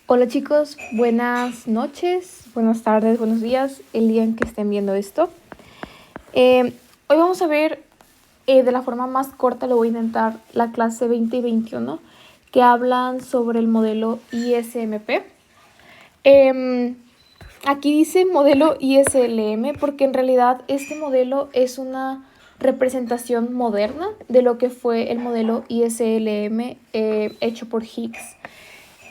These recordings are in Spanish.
Hola chicos, buenas noches, buenas tardes, buenos días, el día en que estén viendo esto. Hoy vamos a ver de la forma más corta, lo voy a intentar, la clase 20 y 21, que hablan sobre el modelo ISMP. Aquí dice modelo ISLM porque en realidad este modelo es una representación moderna de lo que fue el modelo ISLM hecho por Higgs.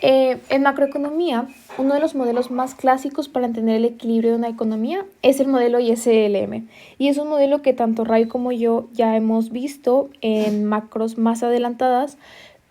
En macroeconomía, uno de los modelos más clásicos para entender el equilibrio de una economía es el modelo ISLM. Y es un modelo que tanto Ray como yo ya hemos visto en macros más adelantadas,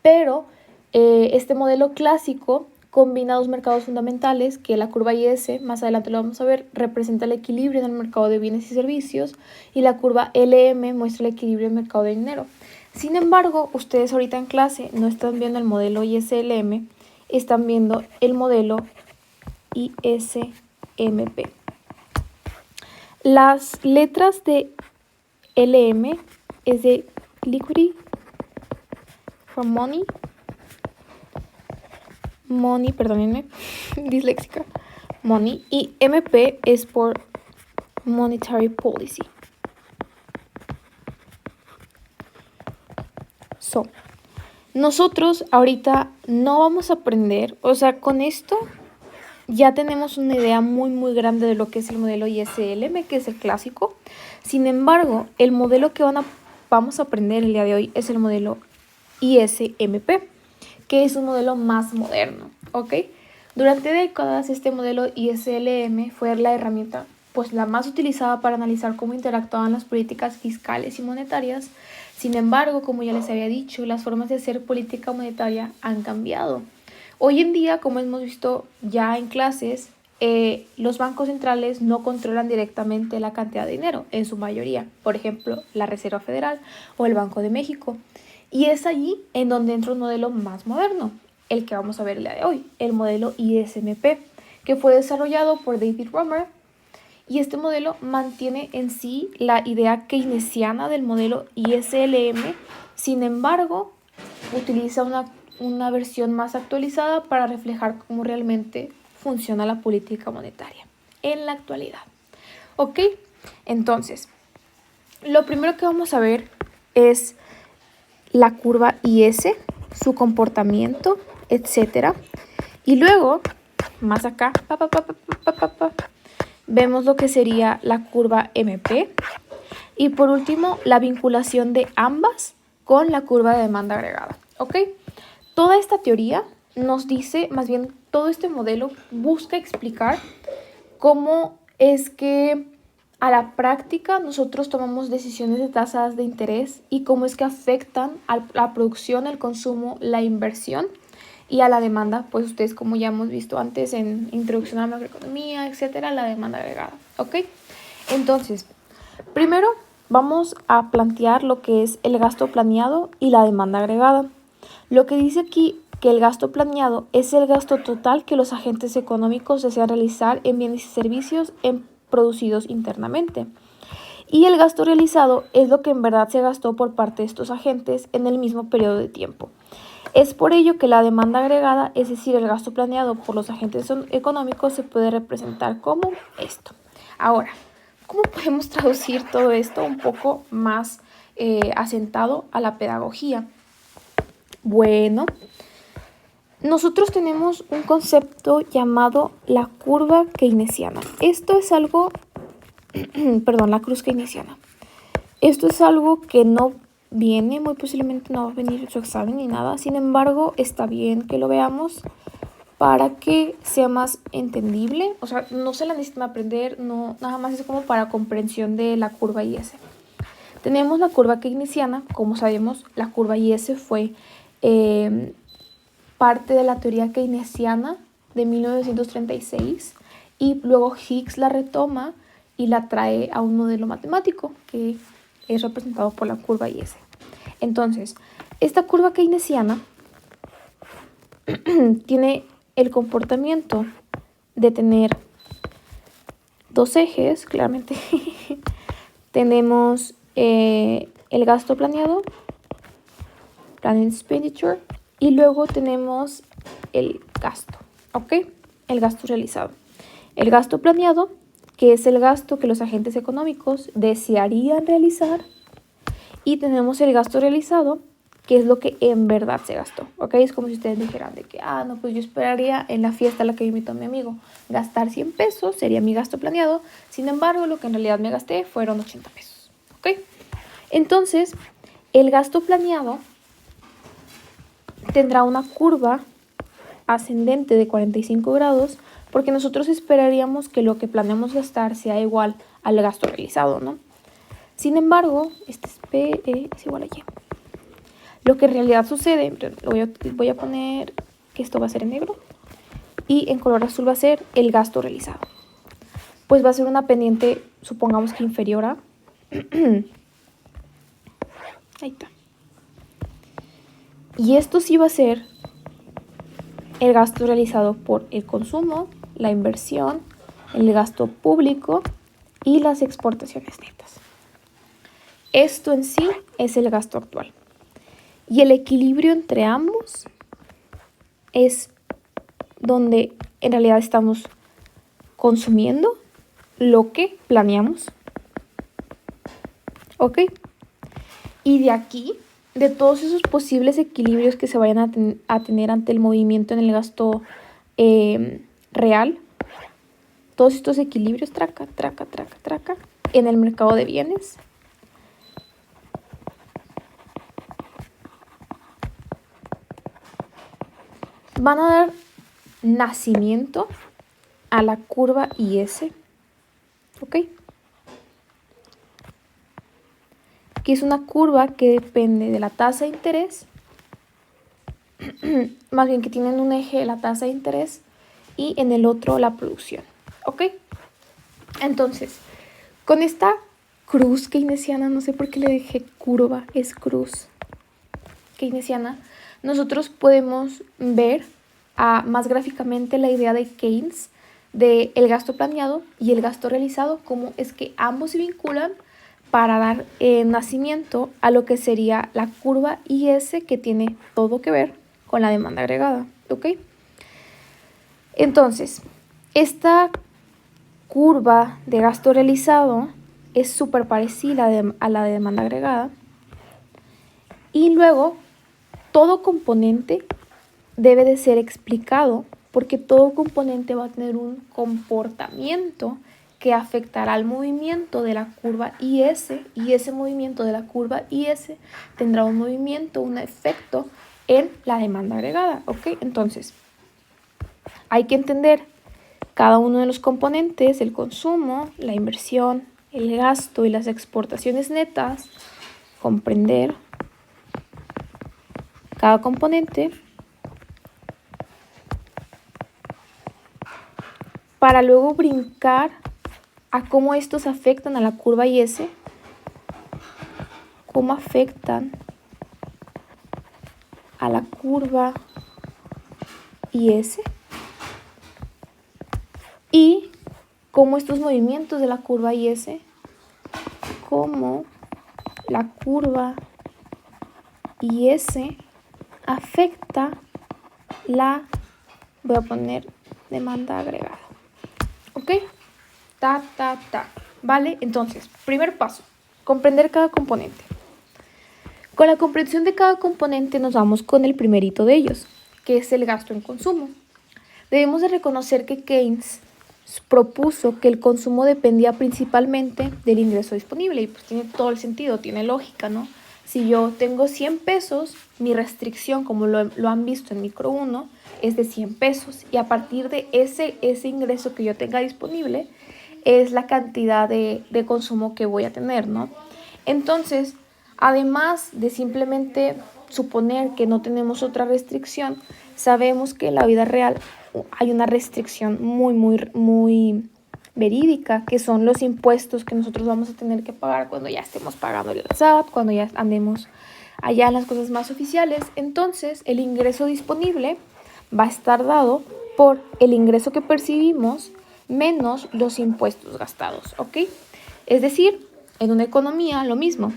pero este modelo clásico combina dos mercados fundamentales, que la curva IS, más adelante lo vamos a ver, representa el equilibrio en el mercado de bienes y servicios, y la curva LM muestra el equilibrio en el mercado de dinero. Sin embargo, ustedes ahorita en clase no están viendo el modelo ISLM, están viendo el modelo ISMP. Las letras de LM es de Liquidity for Money, perdónenme, disléxica, Money, y MP es por Monetary Policy. Nosotros ahorita no vamos a aprender, o sea, con esto ya tenemos una idea muy grande de lo que es el modelo ISLM, que es el clásico. Sin embargo, el modelo que vamos a aprender el día de hoy es el modelo ISMP, que es un modelo más moderno, ¿ok? Durante décadas este modelo ISLM fue la herramienta pues la más utilizada para analizar cómo interactuaban las políticas fiscales y monetarias. Sin embargo, como ya les había dicho, las formas de hacer política monetaria han cambiado. Hoy en día, como hemos visto ya en clases, los bancos centrales no controlan directamente la cantidad de dinero, en su mayoría. Por ejemplo, la Reserva Federal o el Banco de México. Y es allí en donde entra un modelo más moderno, el que vamos a ver el día de hoy, el modelo ISMP, que fue desarrollado por David Romer. Y este modelo mantiene en sí la idea keynesiana del modelo ISLM, sin embargo, utiliza una versión más actualizada para reflejar cómo realmente funciona la política monetaria en la actualidad. ¿Ok? Entonces, lo primero que vamos a ver es la curva IS, su comportamiento, etc. Y luego, más acá, vemos lo que sería la curva MP. Y por último, la vinculación de ambas con la curva de demanda agregada. ¿Ok? Toda esta teoría nos dice, más bien todo este modelo busca explicar cómo es que a la práctica nosotros tomamos decisiones de tasas de interés y cómo es que afectan a la producción, el consumo, la inversión y a la demanda, pues ustedes como ya hemos visto antes en introducción a la macroeconomía, etcétera, la demanda agregada, ¿ok? Entonces, primero vamos a plantear lo que es el gasto planeado y la demanda agregada. Lo que dice aquí que el gasto planeado es el gasto total que los agentes económicos desean realizar en bienes y servicios producidos internamente. Y el gasto realizado es lo que en verdad se gastó por parte de estos agentes en el mismo periodo de tiempo. Es por ello que la demanda agregada, es decir, el gasto planeado por los agentes económicos, se puede representar como esto. Ahora, ¿cómo podemos traducir todo esto un poco más asentado a la pedagogía? Bueno, nosotros tenemos un concepto llamado la curva keynesiana. Esto es algo, la cruz keynesiana. Esto es algo que no viene, muy posiblemente no va a venir en su examen ni nada. Sin embargo, está bien que lo veamos para que sea más entendible. O sea, no se la necesitan aprender, no, nada más es como para comprensión de la curva IS. Tenemos la curva keynesiana. Como sabemos, la curva IS fue parte de la teoría keynesiana de 1936 y luego Higgs la retoma y la trae a un modelo matemático que es representado por la curva IS. Entonces, esta curva keynesiana tiene el comportamiento de tener dos ejes, claramente. Tenemos el gasto planeado, Planned Expenditure, y luego tenemos el gasto, ¿ok? El gasto realizado. El gasto planeado, que es el gasto que los agentes económicos desearían realizar. Y tenemos el gasto realizado, que es lo que en verdad se gastó, ¿ok? Es como si ustedes dijeran de que, no, pues yo esperaría en la fiesta a la que me invitó mi amigo gastar 100 pesos, sería mi gasto planeado. Sin embargo, lo que en realidad me gasté fueron 80 pesos, ¿ok? Entonces, el gasto planeado tendrá una curva ascendente de 45 grados porque nosotros esperaríamos que lo que planeamos gastar sea igual al gasto realizado, ¿no? Sin embargo, este es P es igual a Y. Lo que en realidad sucede, voy a poner que esto va a ser en negro y en color azul va a ser el gasto realizado. Pues va a ser una pendiente, supongamos que inferior a... Ahí está. Y esto sí va a ser el gasto realizado por el consumo, la inversión, el gasto público y las exportaciones netas. Esto en sí es el gasto actual. Y el equilibrio entre ambos es donde en realidad estamos consumiendo lo que planeamos. ¿Ok? Y de aquí, de todos esos posibles equilibrios que se vayan a tener ante el movimiento en el gasto real, todos estos equilibrios, en el mercado de bienes, van a dar nacimiento a la curva IS, ¿ok? Que es una curva que depende de la tasa de interés, más bien que tienen un eje la tasa de interés y en el otro la producción, ¿ok? Entonces, con esta cruz keynesiana, no sé por qué le dejé curva, es cruz keynesiana, nosotros podemos ver más gráficamente la idea de Keynes del gasto planeado y el gasto realizado, cómo es que ambos se vinculan para dar nacimiento a lo que sería la curva IS, que tiene todo que ver con la demanda agregada, ¿ok? Entonces, esta curva de gasto realizado es súper parecida a la de demanda agregada. Y luego, todo componente debe de ser explicado porque todo componente va a tener un comportamiento que afectará al movimiento de la curva IS, y ese movimiento de la curva IS tendrá un movimiento, un efecto en la demanda agregada, ¿ok? Entonces, hay que entender cada uno de los componentes, el consumo, la inversión, el gasto y las exportaciones netas, comprender cada componente para luego brincar a cómo estos afectan a la curva IS, cómo afectan a la curva IS y cómo estos movimientos de la curva IS, cómo la curva IS afecta la, voy a poner demanda agregada, ¿ok? ¿Vale? Entonces, primer paso, comprender cada componente. Con la comprensión de cada componente nos vamos con el primerito de ellos, que es el gasto en consumo. Debemos de reconocer que Keynes propuso que el consumo dependía principalmente del ingreso disponible, y pues tiene todo el sentido, tiene lógica, ¿no? Si yo tengo 100 pesos, mi restricción, como lo han visto en micro 1, es de 100 pesos, y a partir de ese ingreso que yo tenga disponible es la cantidad de consumo que voy a tener, ¿no? Entonces, además de simplemente suponer que no tenemos otra restricción, sabemos que en la vida real hay una restricción muy verídica, que son los impuestos que nosotros vamos a tener que pagar cuando ya estemos pagando el SAT, cuando ya andemos allá en las cosas más oficiales. Entonces, el ingreso disponible va a estar dado por el ingreso que percibimos menos los impuestos gastados, ¿ok? Es decir, en una economía lo mismo,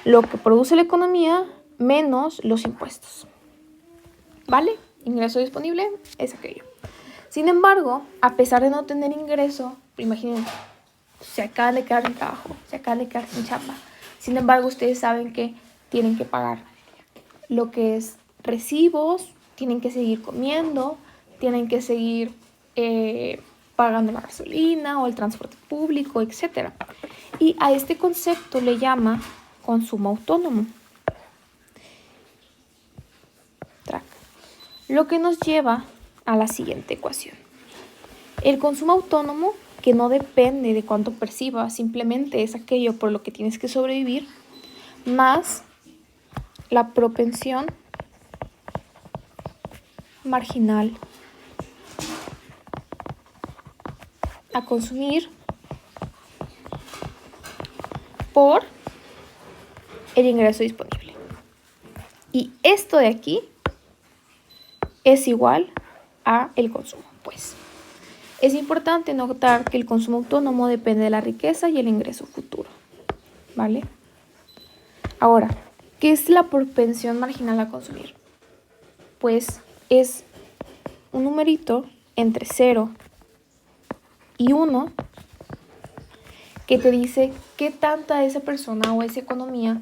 lo que produce la economía menos los impuestos, ¿vale? Ingreso disponible es aquello. Sin embargo, a pesar de no tener ingreso, imaginen, se acaban de quedar sin trabajo, se acaban de quedar sin chamba. Sin embargo, ustedes saben que tienen que pagar lo que es recibos, tienen que seguir comiendo, tienen que seguir pagando la gasolina o el transporte público, etc. Y a este concepto le llama consumo autónomo. Lo que nos lleva a la siguiente ecuación. El consumo autónomo, que no depende de cuánto percibas, simplemente es aquello por lo que tienes que sobrevivir, más la propensión marginal a consumir por el ingreso disponible. Y esto de aquí es igual a el consumo, pues. Es importante notar que el consumo autónomo depende de la riqueza y el ingreso futuro, ¿vale? Ahora, ¿qué es la propensión marginal a consumir? Pues es un numerito entre 0 y 1 que te dice qué tanta esa persona o esa economía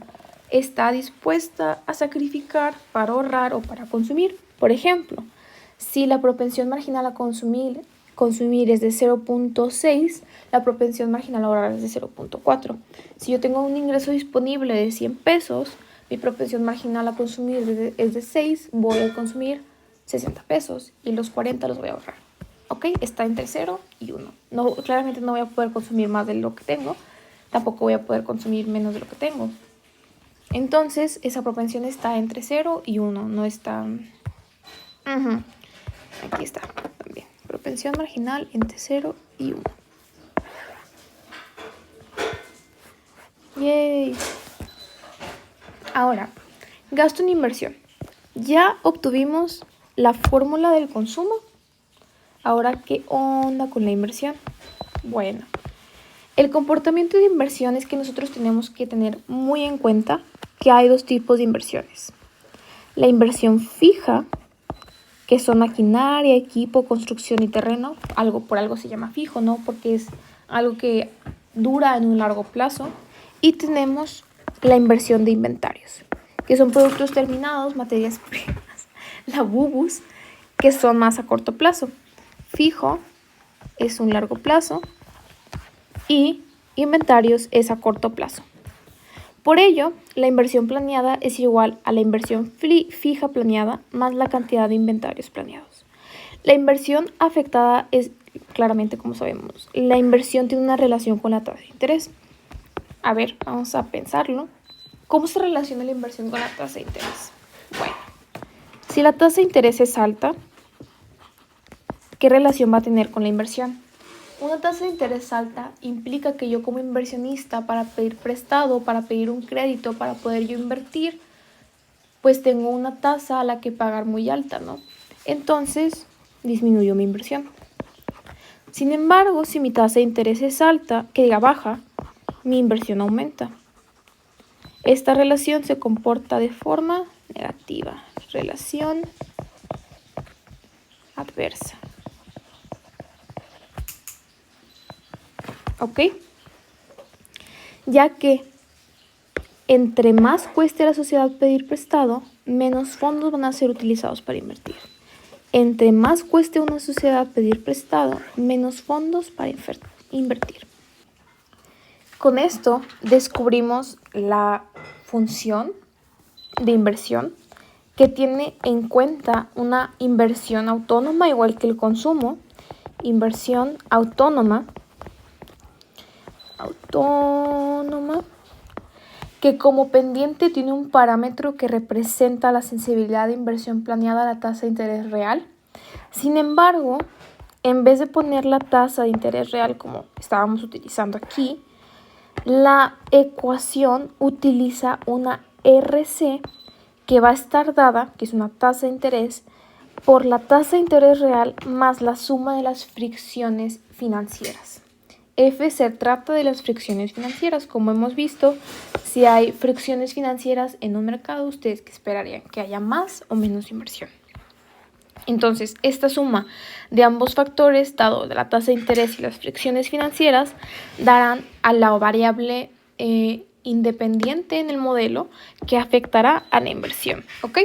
está dispuesta a sacrificar para ahorrar o para consumir. Por ejemplo, si la propensión marginal a consumir es de 0.6, la propensión marginal a ahorrar es de 0.4. Si yo tengo un ingreso disponible de 100 pesos, mi propensión marginal a consumir es de 6, voy a consumir 60 pesos y los 40 los voy a ahorrar. ¿Ok? Está entre 0 y 1. No, claramente no voy a poder consumir más de lo que tengo, tampoco voy a poder consumir menos de lo que tengo. Entonces, esa propensión está entre 0 y 1, no está... Aquí está también. Propensión marginal entre 0 y 1. ¡Yay! Ahora, gasto en inversión. Ya obtuvimos la fórmula del consumo. Ahora, ¿qué onda con la inversión? Bueno, el comportamiento de inversión es que nosotros tenemos que tener muy en cuenta que hay dos tipos de inversiones. La inversión fija, que son maquinaria, equipo, construcción y terreno. Por algo se llama fijo, ¿no? Porque es algo que dura en un largo plazo. Y tenemos la inversión de inventarios, que son productos terminados, materias primas, la BUBUS, que son más a corto plazo. Fijo es un largo plazo y inventarios es a corto plazo. Por ello, la inversión planeada es igual a la inversión fija planeada más la cantidad de inventarios planeados. La inversión afectada es, claramente como sabemos, la inversión tiene una relación con la tasa de interés. A ver, vamos a pensarlo. ¿Cómo se relaciona la inversión con la tasa de interés? Bueno, si la tasa de interés es alta, ¿qué relación va a tener con la inversión? Una tasa de interés alta implica que yo como inversionista, para pedir prestado, para pedir un crédito, para poder yo invertir, pues tengo una tasa a la que pagar muy alta, ¿no? Entonces, disminuyó mi inversión. Sin embargo, si mi tasa de interés es alta, baja, mi inversión aumenta. Esta relación se comporta de forma negativa. Relación adversa. ¿Ok? Ya que entre más cueste a la sociedad pedir prestado, menos fondos van a ser utilizados para invertir. Entre más cueste a una sociedad pedir prestado, menos fondos para invertir. Con esto descubrimos la función de inversión que tiene en cuenta una inversión autónoma, igual que el consumo. Inversión autónoma, que como pendiente tiene un parámetro que representa la sensibilidad de inversión planeada a la tasa de interés real. Sin embargo, en vez de poner la tasa de interés real como estábamos utilizando aquí, la ecuación utiliza una RC que va a estar dada, que es una tasa de interés, por la tasa de interés real más la suma de las fricciones financieras. F se trata de las fricciones financieras. Como hemos visto, si hay fricciones financieras en un mercado, ¿ustedes qué esperarían? ¿Que haya más o menos inversión? Entonces, esta suma de ambos factores, dado de la tasa de interés y las fricciones financieras, darán a la variable independiente en el modelo que afectará a la inversión. ¿Ok?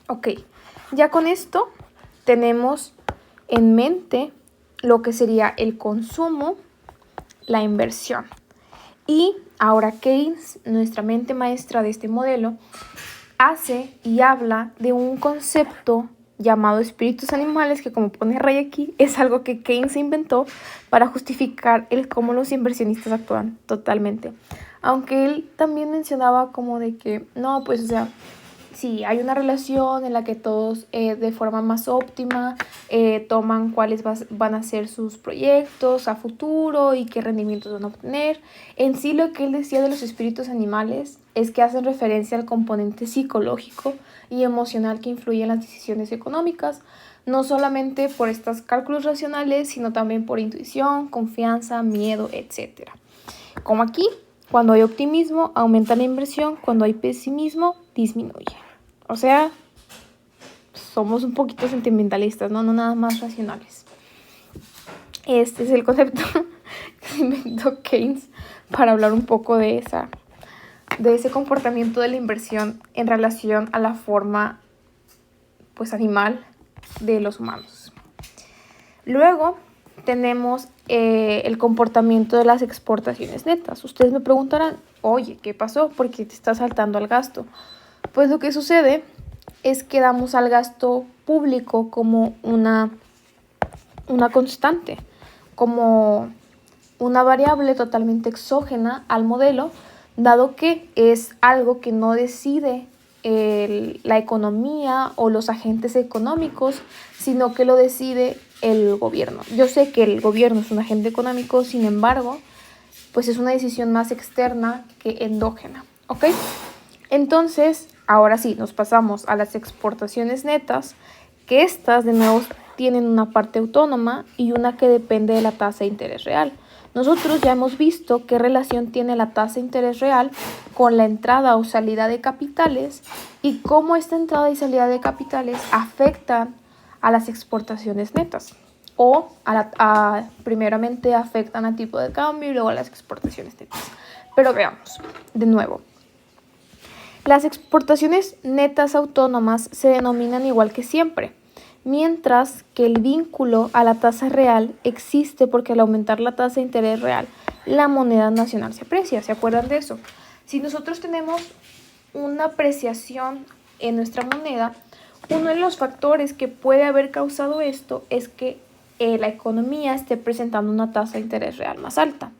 Ok. Ya con esto tenemos en mente lo que sería el consumo, la inversión. Y ahora Keynes, nuestra mente maestra de este modelo, hace y habla de un concepto llamado espíritus animales, que como pone Ray aquí, es algo que Keynes inventó para justificar el cómo los inversionistas actúan totalmente. Aunque él también mencionaba como de que, no, pues o sea, sí, hay una relación en la que todos de forma más óptima toman cuáles van a ser sus proyectos a futuro y qué rendimientos van a obtener. En sí, lo que él decía de los espíritus animales es que hacen referencia al componente psicológico y emocional que influye en las decisiones económicas, no solamente por estos cálculos racionales, sino también por intuición, confianza, miedo, etc. Como aquí, cuando hay optimismo, aumenta la inversión, cuando hay pesimismo, disminuye. O sea, somos un poquito sentimentalistas, no nada más racionales. Este es el concepto que se inventó Keynes para hablar un poco de ese comportamiento de la inversión en relación a la forma pues animal de los humanos. Luego tenemos el comportamiento de las exportaciones netas. Ustedes me preguntarán, oye, ¿qué pasó? ¿Por qué te estás saltando al gasto? Pues lo que sucede es que damos al gasto público como una constante, como una variable totalmente exógena al modelo, dado que es algo que no decide la economía o los agentes económicos, sino que lo decide el gobierno. Yo sé que el gobierno es un agente económico, sin embargo, pues es una decisión más externa que endógena, ¿ok? Entonces, ahora sí, nos pasamos a las exportaciones netas, que estas de nuevo tienen una parte autónoma y una que depende de la tasa de interés real. Nosotros ya hemos visto qué relación tiene la tasa de interés real con la entrada o salida de capitales y cómo esta entrada y salida de capitales afectan a las exportaciones netas o primeramente afectan al tipo de cambio y luego a las exportaciones netas. Pero veamos, de nuevo. Las exportaciones netas autónomas se denominan igual que siempre, mientras que el vínculo a la tasa real existe porque al aumentar la tasa de interés real, la moneda nacional se aprecia. ¿Se acuerdan de eso? Si nosotros tenemos una apreciación en nuestra moneda, uno de los factores que puede haber causado esto es que la economía esté presentando una tasa de interés real más alta.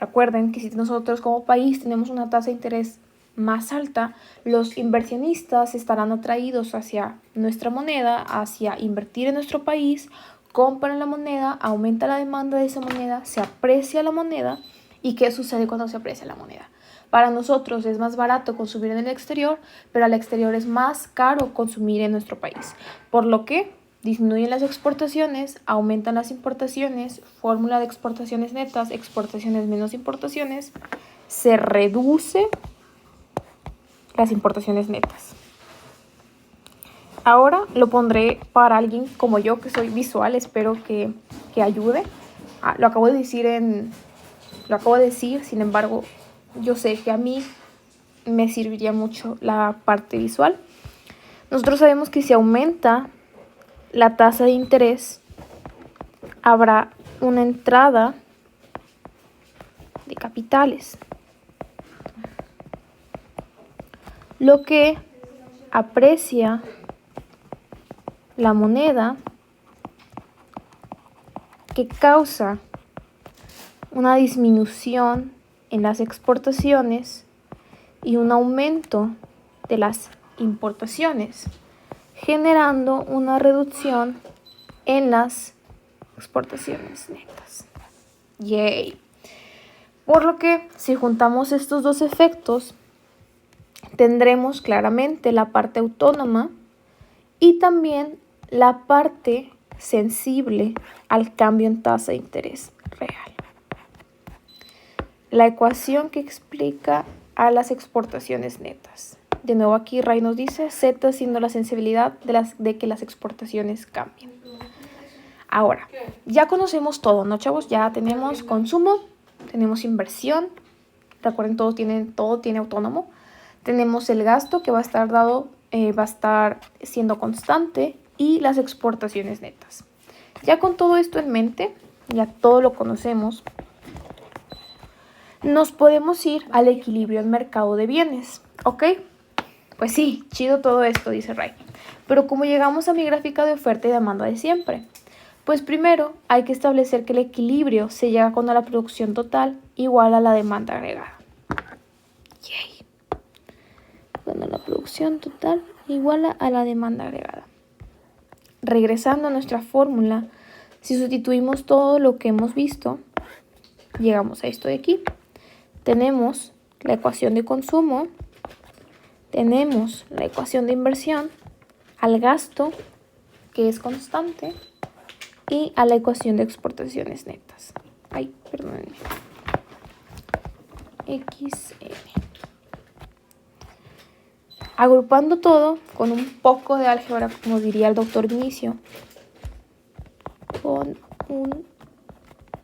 Recuerden que si nosotros como país tenemos una tasa de interés más alta, los inversionistas estarán atraídos hacia nuestra moneda, hacia invertir en nuestro país, compran la moneda, aumenta la demanda de esa moneda, se aprecia la moneda. ¿Y qué sucede cuando se aprecia la moneda? Para nosotros es más barato consumir en el exterior, pero al exterior es más caro consumir en nuestro país, por lo que disminuyen las exportaciones, aumentan las importaciones, fórmula de exportaciones netas, exportaciones menos importaciones, se reduce las importaciones netas. Ahora lo pondré para alguien como yo que soy visual, espero que ayude. Lo acabo de decir, sin embargo, yo sé que a mí me serviría mucho la parte visual. Nosotros sabemos que si aumenta la tasa de interés, habrá una entrada de capitales, lo que aprecia la moneda, que causa una disminución en las exportaciones y un aumento de las importaciones, generando una reducción en las exportaciones netas. ¡Yay! Por lo que, si juntamos estos dos efectos, tendremos claramente la parte autónoma y también la parte sensible al cambio en tasa de interés real. La ecuación que explica a las exportaciones netas. de nuevo aquí Ray nos dice, Z siendo la sensibilidad de que las exportaciones cambien. Ahora, ya conocemos todo, ¿no, chavos? Ya tenemos consumo, tenemos inversión, recuerden, todo tiene autónomo. Tenemos el gasto que va a estar siendo constante y las exportaciones netas. Ya con todo esto en mente, ya todo lo conocemos, nos podemos ir al equilibrio en mercado de bienes, ¿ok? Pues sí, chido todo esto, dice Ray. Pero ¿cómo llegamos a mi gráfica de oferta y demanda de siempre? Pues primero hay que establecer que el equilibrio se llega cuando la producción total igual a la demanda agregada. Yay. Cuando la producción total iguala a la demanda agregada. Regresando a nuestra fórmula, si sustituimos todo lo que hemos visto, llegamos a esto de aquí. Tenemos la ecuación de consumo, tenemos la ecuación de inversión, al gasto, que es constante, y a la ecuación de exportaciones netas. Ay, perdónenme. XN. Agrupando todo con un poco de álgebra, como diría el doctor Vinicio, con un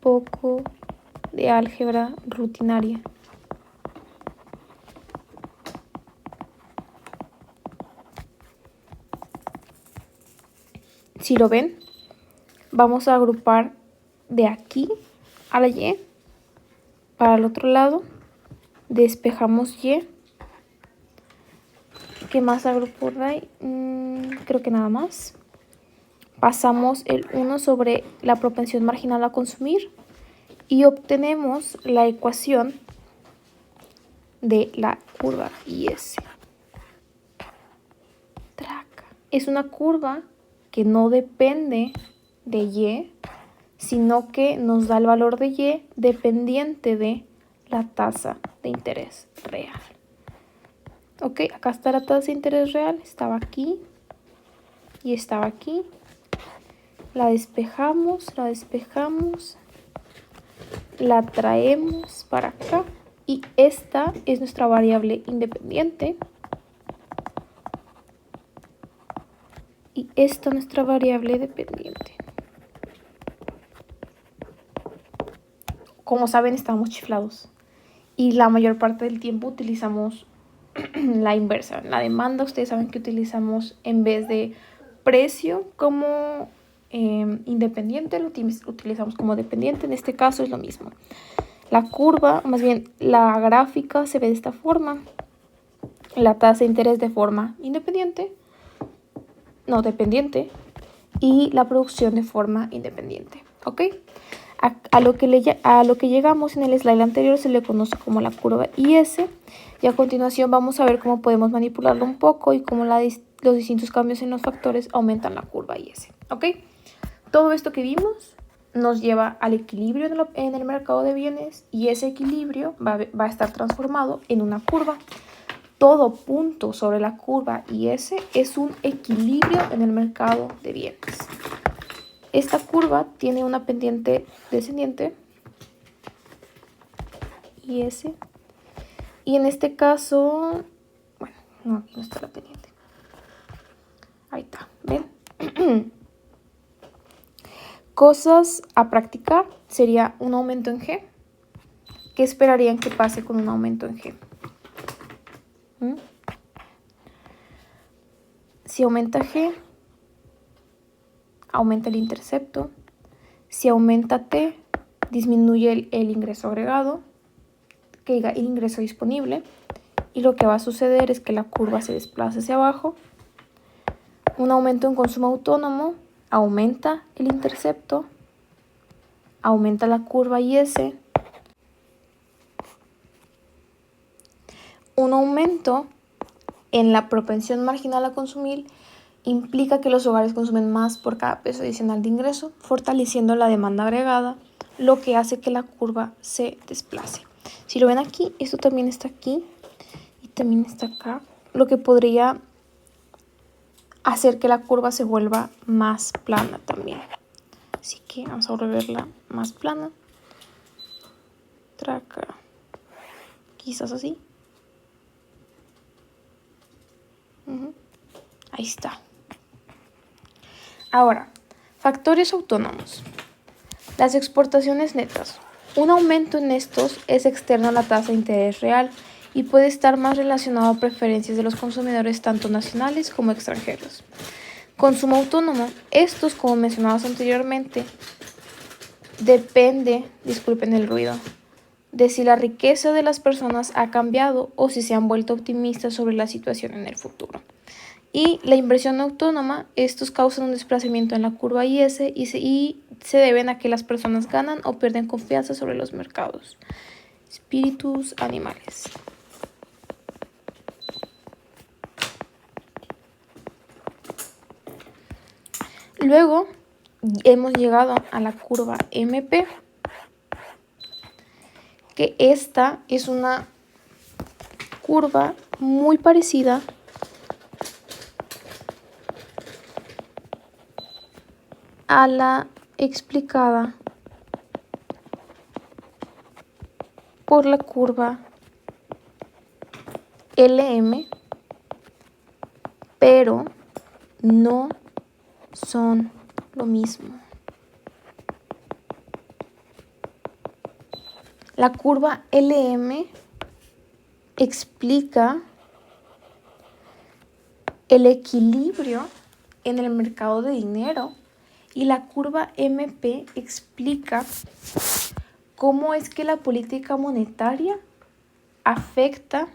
poco de álgebra rutinaria. Si lo ven, vamos a agrupar de aquí a la Y. Para el otro lado, despejamos Y. ¿Qué más agrupo, Ray? Creo que nada más. Pasamos el 1 sobre la propensión marginal a consumir y obtenemos la ecuación de la curva IS. Es una curva que no depende de Y, sino que nos da el valor de Y dependiente de la tasa de interés real. Ok, acá está la tasa de interés real, estaba aquí y estaba aquí. La despejamos, la traemos para acá y esta es nuestra variable independiente. Y esta es nuestra variable dependiente. Como saben, estamos chiflados y la mayor parte del tiempo utilizamos la inversa. La demanda, ustedes saben que utilizamos en vez de precio como independiente, lo utilizamos como dependiente. En este caso es lo mismo. La curva, más bien la gráfica, se ve de esta forma. La tasa de interés de forma dependiente y la producción de forma independiente. ¿Ok? A lo que llegamos en el slide anterior se le conoce como la curva IS. Y a continuación vamos a ver cómo podemos manipularlo un poco y cómo los distintos cambios en los factores aumentan la curva IS. ¿Ok? Todo esto que vimos nos lleva al equilibrio en el mercado de bienes y ese equilibrio va a estar transformado en una curva. Todo punto sobre la curva IS es un equilibrio en el mercado de bienes. Esta curva tiene una pendiente descendiente, IS, y en este caso, bueno, no, aquí no está la pendiente. Ahí está, ¿ven? Cosas a practicar sería un aumento en G. ¿Qué esperarían que pase con un aumento en G? Si aumenta G, aumenta el intercepto. Si aumenta T, disminuye el ingreso agregado, que diga el ingreso disponible. Y lo que va a suceder es que la curva se desplaza hacia abajo. Un aumento en consumo autónomo aumenta el intercepto, aumenta la curva IS. Un aumento en la propensión marginal a consumir implica que los hogares consumen más por cada peso adicional de ingreso, fortaleciendo la demanda agregada, lo que hace que la curva se desplace. Si lo ven aquí, esto también está aquí y también está acá, lo que podría hacer que la curva se vuelva más plana también. Así que vamos a volverla más plana. Traca. Quizás así. Ahí está. Ahora, factores autónomos. Las exportaciones netas. Un aumento en estos es externo a la tasa de interés real y puede estar más relacionado a preferencias de los consumidores tanto nacionales como extranjeros. Consumo autónomo. Estos, como mencionados anteriormente, depende, disculpen el ruido, de si la riqueza de las personas ha cambiado o si se han vuelto optimistas sobre la situación en el futuro. Y la inversión autónoma, estos causan un desplazamiento en la curva IS y se deben a que las personas ganan o pierden confianza sobre los mercados. Espíritus animales. Luego hemos llegado a la curva MP, que esta es una curva muy parecida a la explicada por la curva LM, pero no son lo mismo. La curva LM explica el equilibrio en el mercado de dinero y la curva MP explica cómo es que la política monetaria afecta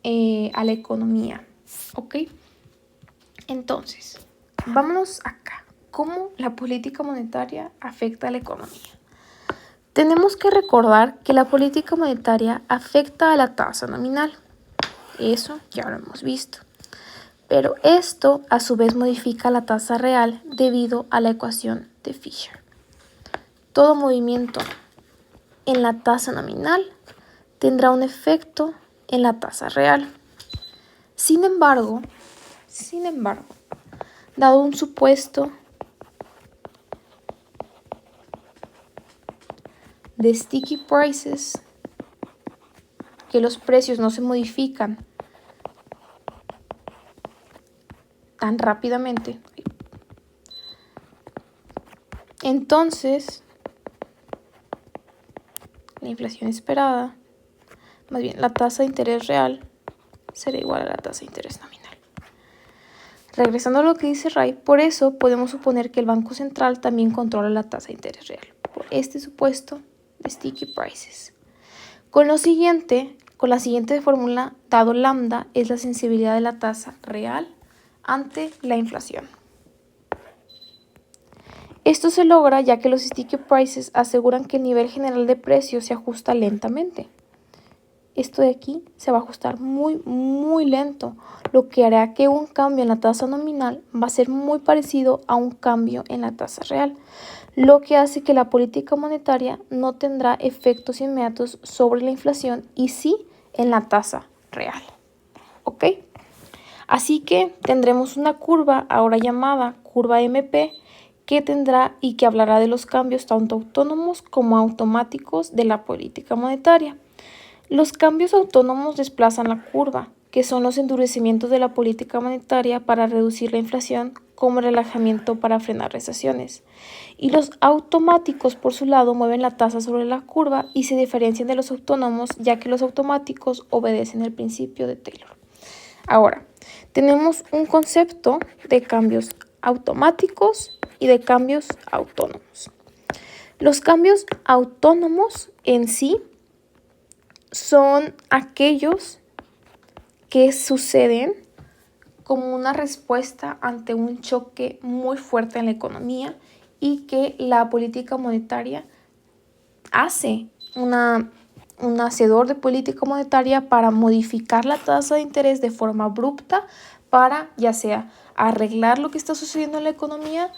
a la economía, ¿ok? Entonces, vámonos acá. ¿Cómo la política monetaria afecta a la economía? Tenemos que recordar que la política monetaria afecta a la tasa nominal. Eso ya lo hemos visto. Pero esto a su vez modifica la tasa real debido a la ecuación de Fisher. Todo movimiento en la tasa nominal tendrá un efecto en la tasa real. Sin embargo, dado un supuesto de sticky prices, que los precios no se modifican tan rápidamente, entonces la inflación esperada, más bien la tasa de interés real, será igual a la tasa de interés nominal. Regresando a lo que dice Ray, por eso podemos suponer que el Banco Central también controla la tasa de interés real, por este supuesto de sticky prices. Con la siguiente fórmula, dado lambda es la sensibilidad de la tasa real ante la inflación. Esto se logra ya que los sticky prices aseguran que el nivel general de precios se ajusta lentamente. Esto de aquí se va a ajustar muy lento, lo que hará que un cambio en la tasa nominal va a ser muy parecido a un cambio en la tasa real, lo que hace que la política monetaria no tendrá efectos inmediatos sobre la inflación y sí en la tasa real. ¿Ok? Así que tendremos una curva ahora llamada curva MP que tendrá y que hablará de los cambios tanto autónomos como automáticos de la política monetaria. Los cambios autónomos desplazan la curva, que son los endurecimientos de la política monetaria para reducir la inflación, como el relajamiento para frenar recesiones. Y los automáticos, por su lado, mueven la tasa sobre la curva y se diferencian de los autónomos, ya que los automáticos obedecen el principio de Taylor. Ahora, tenemos un concepto de cambios automáticos y de cambios autónomos. Los cambios autónomos en sí son aquellos que suceden como una respuesta ante un choque muy fuerte en la economía y que la política monetaria hace un hacedor de política monetaria para modificar la tasa de interés de forma abrupta para ya sea arreglar lo que está sucediendo en la economía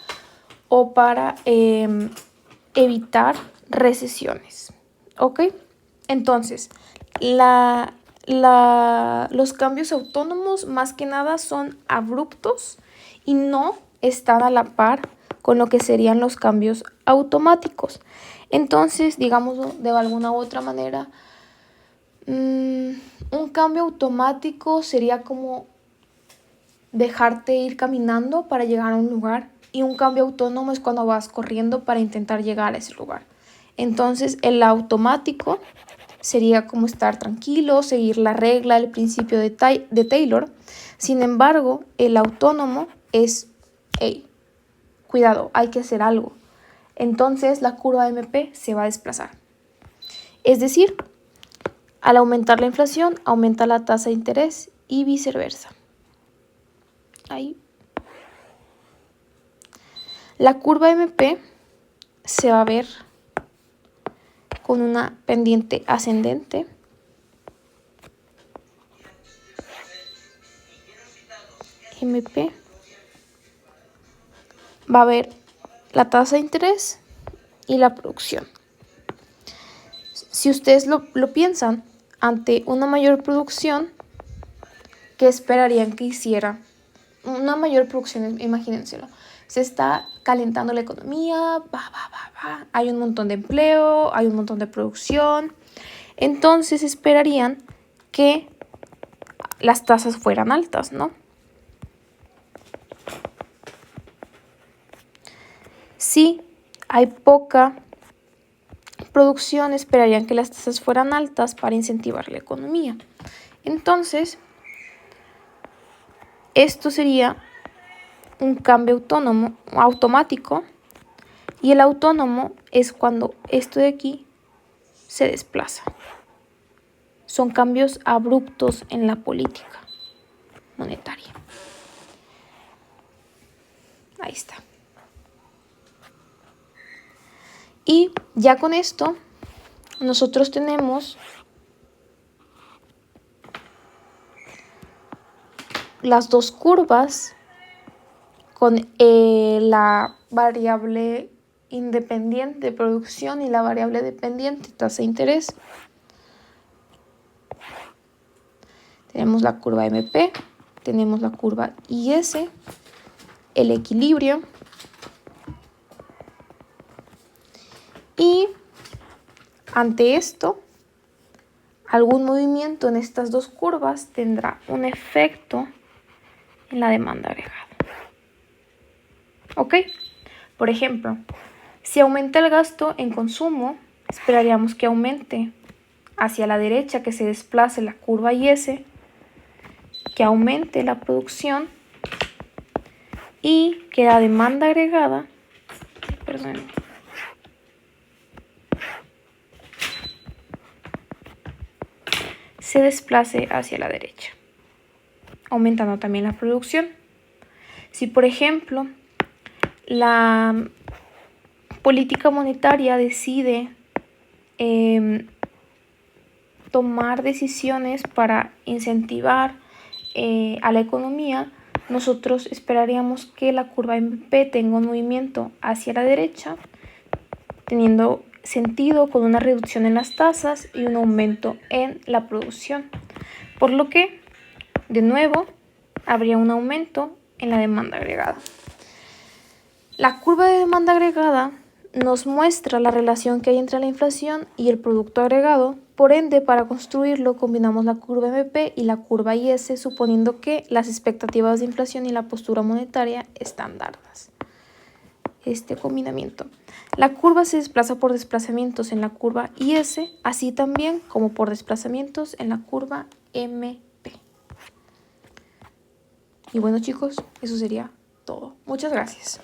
o para evitar recesiones. ¿Ok? Entonces, los cambios autónomos más que nada son abruptos y no están a la par con lo que serían los cambios automáticos. Entonces, digámoslo de alguna u otra manera, un cambio automático sería como dejarte ir caminando para llegar a un lugar, y un cambio autónomo es cuando vas corriendo para intentar llegar a ese lugar. Entonces el automático sería como estar tranquilo, seguir la regla, el principio de Taylor. Sin embargo, el autónomo es, hey, cuidado, hay que hacer algo. Entonces la curva MP se va a desplazar. Es decir, al aumentar la inflación, aumenta la tasa de interés y viceversa. Ahí. La curva MP se va a ver con una pendiente ascendente. MP va a ver la tasa de interés y la producción. Si ustedes lo piensan, ante una mayor producción, ¿qué esperarían que hiciera? Una mayor producción, imagínenselo. Se está calentando la economía, hay un montón de empleo, hay un montón de producción. Entonces esperarían que las tasas fueran altas, ¿no? Si hay poca producción, esperarían que las tasas fueran altas para incentivar la economía. Entonces, esto sería un cambio automático, y el autónomo es cuando esto de aquí se desplaza. Son cambios abruptos en la política monetaria. Ahí está. Y ya con esto, nosotros tenemos las dos curvas con la variable independiente de producción y la variable dependiente tasa de interés. Tenemos la curva MP, tenemos la curva IS, el equilibrio, y ante esto, algún movimiento en estas dos curvas tendrá un efecto en la demanda agregada. ¿Ok? Por ejemplo, si aumenta el gasto en consumo, esperaríamos que aumente hacia la derecha, que se desplace la curva IS, que aumente la producción y que la demanda agregada, se desplace hacia la derecha, aumentando también la producción. Si, por ejemplo, la política monetaria decide tomar decisiones para incentivar a la economía, nosotros esperaríamos que la curva MP tenga un movimiento hacia la derecha, teniendo sentido con una reducción en las tasas y un aumento en la producción, por lo que, de nuevo, habría un aumento en la demanda agregada. La curva de demanda agregada nos muestra la relación que hay entre la inflación y el producto agregado. Por ende, para construirlo, combinamos la curva MP y la curva IS, suponiendo que las expectativas de inflación y la postura monetaria están dadas. Este combinamiento. La curva se desplaza por desplazamientos en la curva IS, así también como por desplazamientos en la curva MP. Y bueno, chicos, eso sería todo. Muchas gracias.